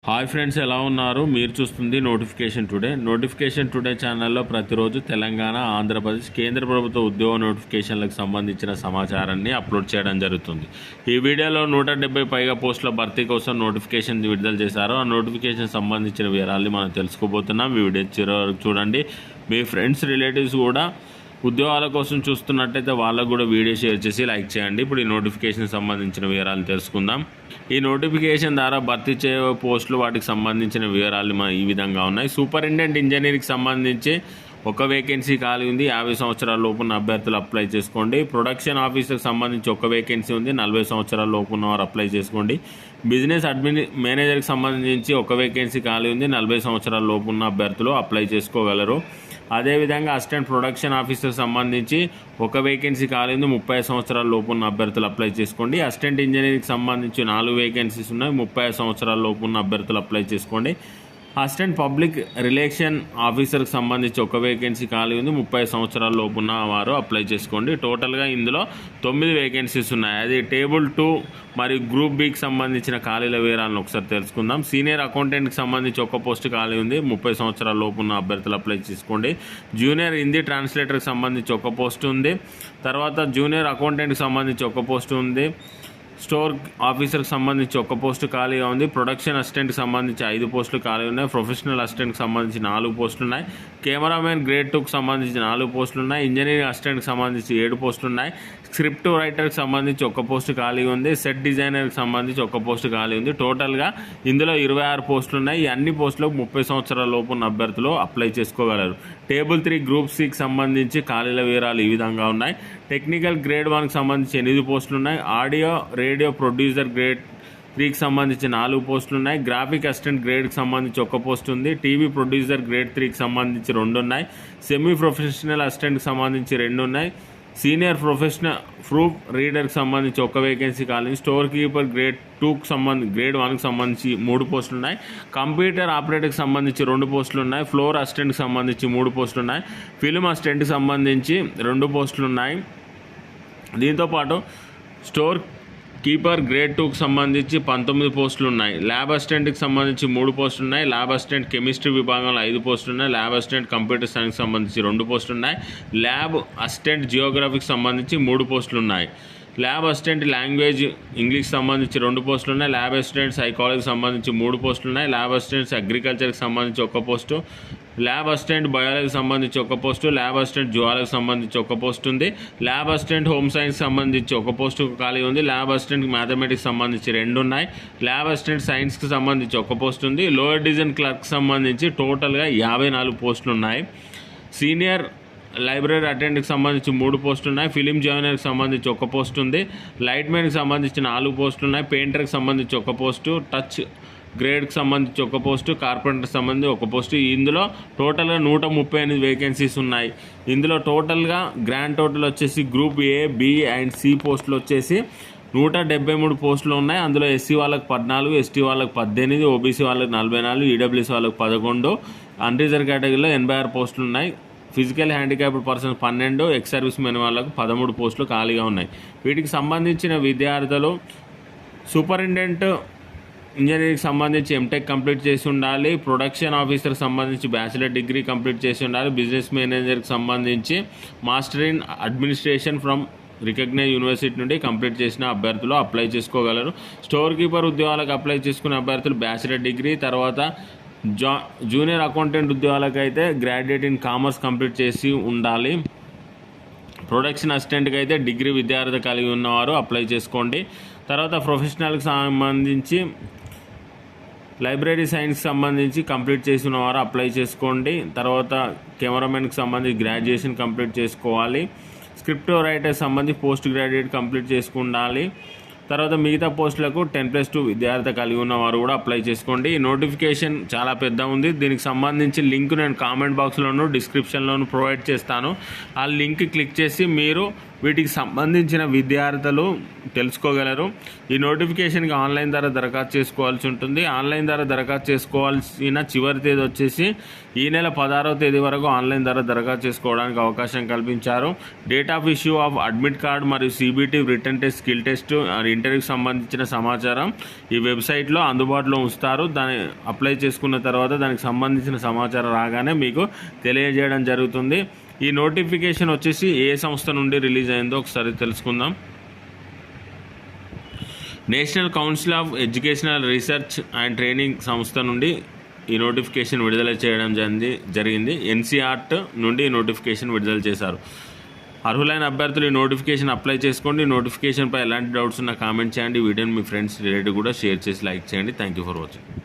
Hi friends, ఎలా ఉన్నారు? మీరు చూస్తుంది నోటిఫికేషన్ టుడే ఛానల్లో ప్రతిరోజు తెలంగాణ, ఆంధ్రప్రదేశ్, కేంద్ర ప్రభుత్వ ఉద్యోగ నోటిఫికేషన్లకు సంబంధించిన సమాచారాన్ని అప్లోడ్ చేయడం జరుగుతుంది. ఈ వీడియోలో 170 పైగా పోస్టుల భర్తీ కోసం నోటిఫికేషన్ విడుదల చేశారు. ఆ నోటిఫికేషన్ సంబంధించిన వివరాలు మనం తెలుసుకోబోతున్నాం. ఈ వీడియో చివరి వరకు చూడండి. మీ ఫ్రెండ్స్, రిలేటివ్స్ కూడా ఉద్యోగాల కోసం చూస్తున్నట్టయితే వాళ్ళకు కూడా వీడియో షేర్ చేసి లైక్ చేయండి. ఇప్పుడు ఈ నోటిఫికేషన్ సంబంధించిన వివరాలు తెలుసుకుందాం. ఈ నోటిఫికేషన్ ద్వారా భర్తీ చేయే పోస్టులు, వాటికి సంబంధించిన వివరాలు ఈ విధంగా ఉన్నాయి. సూపరింటెండెంట్ ఇంజనీరింగ్కి సంబంధించి ఒక వేకెన్సీ ఖాళీ ఉంది. 50 సంవత్సరాల లోపున్న అభ్యర్థులు అప్లై చేసుకోండి. ప్రొడక్షన్ ఆఫీసర్కి సంబంధించి ఒక వేకెన్సీ ఉంది. 40 సంవత్సరాల లోపు ఉన్నవారు అప్లై చేసుకోండి. బిజినెస్ మేనేజర్కి సంబంధించి ఒక వేకెన్సీ ఖాళీ ఉంది. 40 సంవత్సరాల లోపు ఉన్న అభ్యర్థులు అప్లై చేసుకోగలరు. అదేవిధంగా అసిస్టెంట్ ప్రొడక్షన్ ఆఫీసర్కి సంబంధించి ఒక వేకెన్సీ ఖాళీ ఉంది. 30 సంవత్సరాల లోపు ఉన్న అభ్యర్థులు అప్లై చేసుకోండి. అసిస్టెంట్ ఇంజనీరింగ్కి సంబంధించి 4 వేకెన్సీస్ ఉన్నాయి. 30 సంవత్సరాల లోపు ఉన్న అభ్యర్థులు అప్లై చేసుకోండి. అసిస్టెంట్ పబ్లిక్ రిలేషన్ ఆఫీసర్కి సంబంధించి ఒక వేకెన్సీ ఖాళీ ఉంది. 30 సంవత్సరాల లోపు ఉన్న వారు అప్లై చేసుకోండి. టోటల్గా ఇందులో 9 వేకెన్సీస్ ఉన్నాయి. అది టేబుల్ 2 మరియు గ్రూప్ బికి సంబంధించిన ఖాళీల వివరాలను ఒకసారి తెలుసుకుందాం. సీనియర్ అకౌంటెంట్కి సంబంధించి ఒక పోస్ట్ ఖాళీ ఉంది. 30 సంవత్సరాల లోపు ఉన్న అభ్యర్థులు అప్లై చేసుకోండి. జూనియర్ హిందీ ట్రాన్స్లేటర్కి సంబంధించి ఒక పోస్ట్ ఉంది. తర్వాత జూనియర్ అకౌంటెంట్కి సంబంధించి ఒక పోస్ట్ ఉంది. స్టోర్ ఆఫీసర్కి సంబంధించి ఒక పోస్టు ఖాళీగా ఉంది. ప్రొడక్షన్ అసిస్టెంట్కి సంబంధించి 5 పోస్టులు ఖాళీ ఉన్నాయి. ప్రొఫెషనల్ అసిస్టెంట్కి సంబంధించి 4 పోస్టులు ఉన్నాయి. కెమెరామెన్ గ్రేడ్ 2కి సంబంధించి 4 పోస్టులు ఉన్నాయి. ఇంజనీరింగ్ అసిస్టెంట్కి సంబంధించి 7 పోస్టులు ఉన్నాయి. స్క్రిప్ట్ రైటర్కి సంబంధించి ఒక పోస్టు ఖాళీ ఉంది. సెట్ డిజైనర్కి సంబంధించి ఒక పోస్టు ఖాళీ ఉంది. టోటల్గా ఇందులో 26 పోస్టులు ఉన్నాయి. ఈ అన్ని పోస్టులకు 30 సంవత్సరాల లోపు ఉన్న అభ్యర్థులు అప్లై చేసుకోగలరు. టేబుల్ 3 గ్రూప్ సికి సంబంధించి ఖాళీల వివరాలు ఈ విధంగా ఉన్నాయి. టెక్నికల్ గ్రేడ్ 1కి సంబంధించి 8 పోస్టులు ఉన్నాయి. ఆడియో రేడియో ప్రొడ్యూసర్ గ్రేడ్ 3కి సంబంధించి 4 పోస్టులు ఉన్నాయి. గ్రాఫిక్ అసిస్టెంట్ గ్రేడ్కి సంబంధించి ఒక పోస్ట్ ఉంది. టీవీ ప్రొడ్యూసర్ గ్రేడ్ 3కి సంబంధించి 2 ఉన్నాయి. సెమీ ప్రొఫెషనల్ అసిస్టెంట్కి సంబంధించి 2 ఉన్నాయి. సీనియర్ ప్రొఫెషనల్ ప్రూఫ్ రీడర్కి సంబంధించి ఒక వేకెన్సీ ఖాళీ. స్టోర్ కీపర్ గ్రేడ్ 1కి సంబంధించి 3 పోస్టులు ఉన్నాయి. కంప్యూటర్ ఆపరేటర్కి సంబంధించి 2 పోస్టులు ఉన్నాయి. ఫ్లోర్ అసిస్టెంట్కి సంబంధించి 3 పోస్టులు ఉన్నాయి. ఫిల్మ్ అసిస్టెంట్కి సంబంధించి 2 పోస్టులు ఉన్నాయి. దీంతోపాటు స్టోర్ కీపర్ గ్రేడ్ 2కి సంబంధించి 19 పోస్టులు ఉన్నాయి. ల్యాబ్ అసిస్టెంట్కి సంబంధించి 3 పోస్టులు ఉన్నాయి. ల్యాబ్ అసిస్టెంట్ కెమిస్ట్రీ విభాగంలో 5 పోస్టులు ఉన్నాయి. ల్యాబ్ అసిస్టెంట్ కంప్యూటర్ సైన్స్కి సంబంధించి 2 పోస్టులు ఉన్నాయి. ల్యాబ్ అసిస్టెంట్ జియోగ్రఫీకి సంబంధించి 3 పోస్టులు ఉన్నాయి. ల్యాబ్ అసిస్టెంట్ లాంగ్వేజ్ ఇంగ్లీష్కి సంబంధించి 2 పోస్టులు ఉన్నాయి. ల్యాబ్ అసిస్టెంట్ సైకాలజీకి సంబంధించి 3 పోస్టులు ఉన్నాయి. ల్యాబ్ అసిస్టెంట్స్ అగ్రికల్చర్కి సంబంధించి 1 పోస్టు. ల్యాబ్ అసిస్టెంట్ బయాలజీకి సంబంధించి 1 పోస్టు. ల్యాబ్ అసిస్టెంట్ జువాలజీకి సంబంధించి 1 పోస్ట్ ఉంది. ల్యాబ్ అసిస్టెంట్ హోమ్ సైన్స్కి సంబంధించి 1 పోస్టు ఖాళీ ఉంది. ల్యాబ్ అసిస్టెంట్ మ్యాథమెటిక్స్ సంబంధించి 2 ఉన్నాయి. ల్యాబ్ అసిస్టెంట్ సైన్స్కి సంబంధించి 1 పోస్ట్ ఉంది. లోయర్ డివిజన్ క్లర్క్కి సంబంధించి టోటల్గా 54 పోస్టులు ఉన్నాయి. సీనియర్ లైబ్రరీ అటెండెంట్కి సంబంధించి 3 పోస్టులు ఉన్నాయి. ఫిలిం జాయినర్కి సంబంధించి 1 పోస్ట్ ఉంది. లైట్ మ్యాన్కి సంబంధించి 4 పోస్టులు ఉన్నాయి. పెయింటర్కి సంబంధించి 1 పోస్టు. టచ్ గ్రేడ్కి సంబంధించి 1 పోస్టు. కార్పెంటర్కి సంబంధించి 1 పోస్టు. ఇందులో టోటల్గా 138 వేకెన్సీస్ ఉన్నాయి. ఇందులో టోటల్గా గ్రాండ్ టోటల్ వచ్చేసి group A, B and C పోస్టులు వచ్చేసి 173 పోస్టులు ఉన్నాయి. అందులో ఎస్సీ వాళ్ళకి 14, ఎస్టీ వాళ్ళకి 18, ఓబీసీ వాళ్ళకి 44, ఈడబ్ల్యూసీ వాళ్ళకి 11, అన్రిజర్వ్ కేటగిరీలో 86 పోస్టులు ఉన్నాయి. Physical handicapped persons 12, ex service men వాళ్ళకు 13 పోస్టులు ఖాళీగా ఉన్నాయి. వీటికి సంబంధించిన విద్యార్థులు సూపరింటెండెంట్ ఇంజనీరింగ్కి సంబంధించి ఎంటెక్ కంప్లీట్ చేసి ఉండాలి. ప్రొడక్షన్ ఆఫీసర్కి సంబంధించి బ్యాచిలర్ డిగ్రీ కంప్లీట్ చేసి ఉండాలి. బిజినెస్ మేనేజర్కి సంబంధించి master in administration from recognise university నుండి కంప్లీట్ చేసిన అభ్యర్థులు అప్లై చేసుకోగలరు. స్టోర్ కీపర్ ఉద్యోగాలకు అప్లై చేసుకునే అభ్యర్థులు బ్యాచిలర్ డిగ్రీ, తర్వాత జూనియర్ అకౌంటెంట్ ఉద్యోగాలకు అయితే గ్రాడ్యుయేట్ ఇన్ కామర్స్ కంప్లీట్ చేసి ఉండాలి. ప్రొడక్షన్ అసిస్టెంట్కి అయితే డిగ్రీ విద్యార్థి కలిగి ఉన్నవారు అప్లై చేసుకోండి. తర్వాత ప్రొఫెషనల్కి సంబంధించి లైబ్రరీ సైన్స్కి సంబంధించి కంప్లీట్ చేసిన వారు అప్లై చేసుకోండి. తర్వాత కెమెరామెన్కి సంబంధించి గ్రాడ్యుయేషన్ కంప్లీట్ చేసుకోవాలి. స్క్రిప్ట్ రైటర్ సంబంధించి పోస్ట్ గ్రాడ్యుయేట్ కంప్లీట్ చేసుకుండాలి. తర్వాత మిగతా పోస్టులకు 10+2 విద్యార్థి కలిగి ఉన్నవారు కూడా అప్లై చేసుకోండి. ఈ నోటిఫికేషన్ చాలా పెద్ద ఉంది. దీనికి సంబంధించి లింక్ నేను కామెంట్ బాక్స్లోను డిస్క్రిప్షన్లోను ప్రొవైడ్ చేస్తాను. ఆ లింక్ క్లిక్ చేసి మీరు వీటికి సంబంధించిన విద్యార్థులు తెలుసుకోగలరు. ఈ నోటిఫికేషన్కి ఆన్లైన్ ద్వారా దరఖాస్తు చేసుకోవాల్సి ఉంటుంది. ఆన్లైన్ ద్వారా దరఖాస్తు చేసుకోవాల్సిన చివరి తేదీ వచ్చేసి ఈ నెల 16వ తేదీ వరకు ఆన్లైన్ ద్వారా దరఖాస్తు చేసుకోవడానికి అవకాశం కల్పించారు. Date of issue of admit card మరియు CBT written test, skill test, ఇంటర్వ్యూకి సంబంధించిన సమాచారం ఈ వెబ్సైట్లో అందుబాటులో ఉంచుతారు. దాన్ని అప్లై చేసుకున్న తర్వాత దానికి సంబంధించిన సమాచారం రాగానే మీకు తెలియజేయడం జరుగుతుంది. ఈ నోటిఫికేషన్ వచ్చేసి ఏ సంస్థ నుండి రిలీజ్ అయిందో ఒకసారి తెలుసుకుందాం. National council of educational research and training సంస్థ నుండి ఈ నోటిఫికేషన్ విడుదల చేయడం జరిగింది. ఎన్సీఆర్ట్ నుండి ఈ నోటిఫికేషన్ విడుదల చేశారు. అర్హులైన అభ్యర్థులు ఈ నోటిఫికేషన్ అప్లై చేసుకోండి. నోటిఫికేషన్పై ఎలాంటి డౌట్స్ ఉన్నా కామెంట్ చేయండి. వీడియోని మీ ఫ్రెండ్స్ రిలేటివ్ కూడా షేర్ చేసి లైక్ చేయండి. Thank you for watching.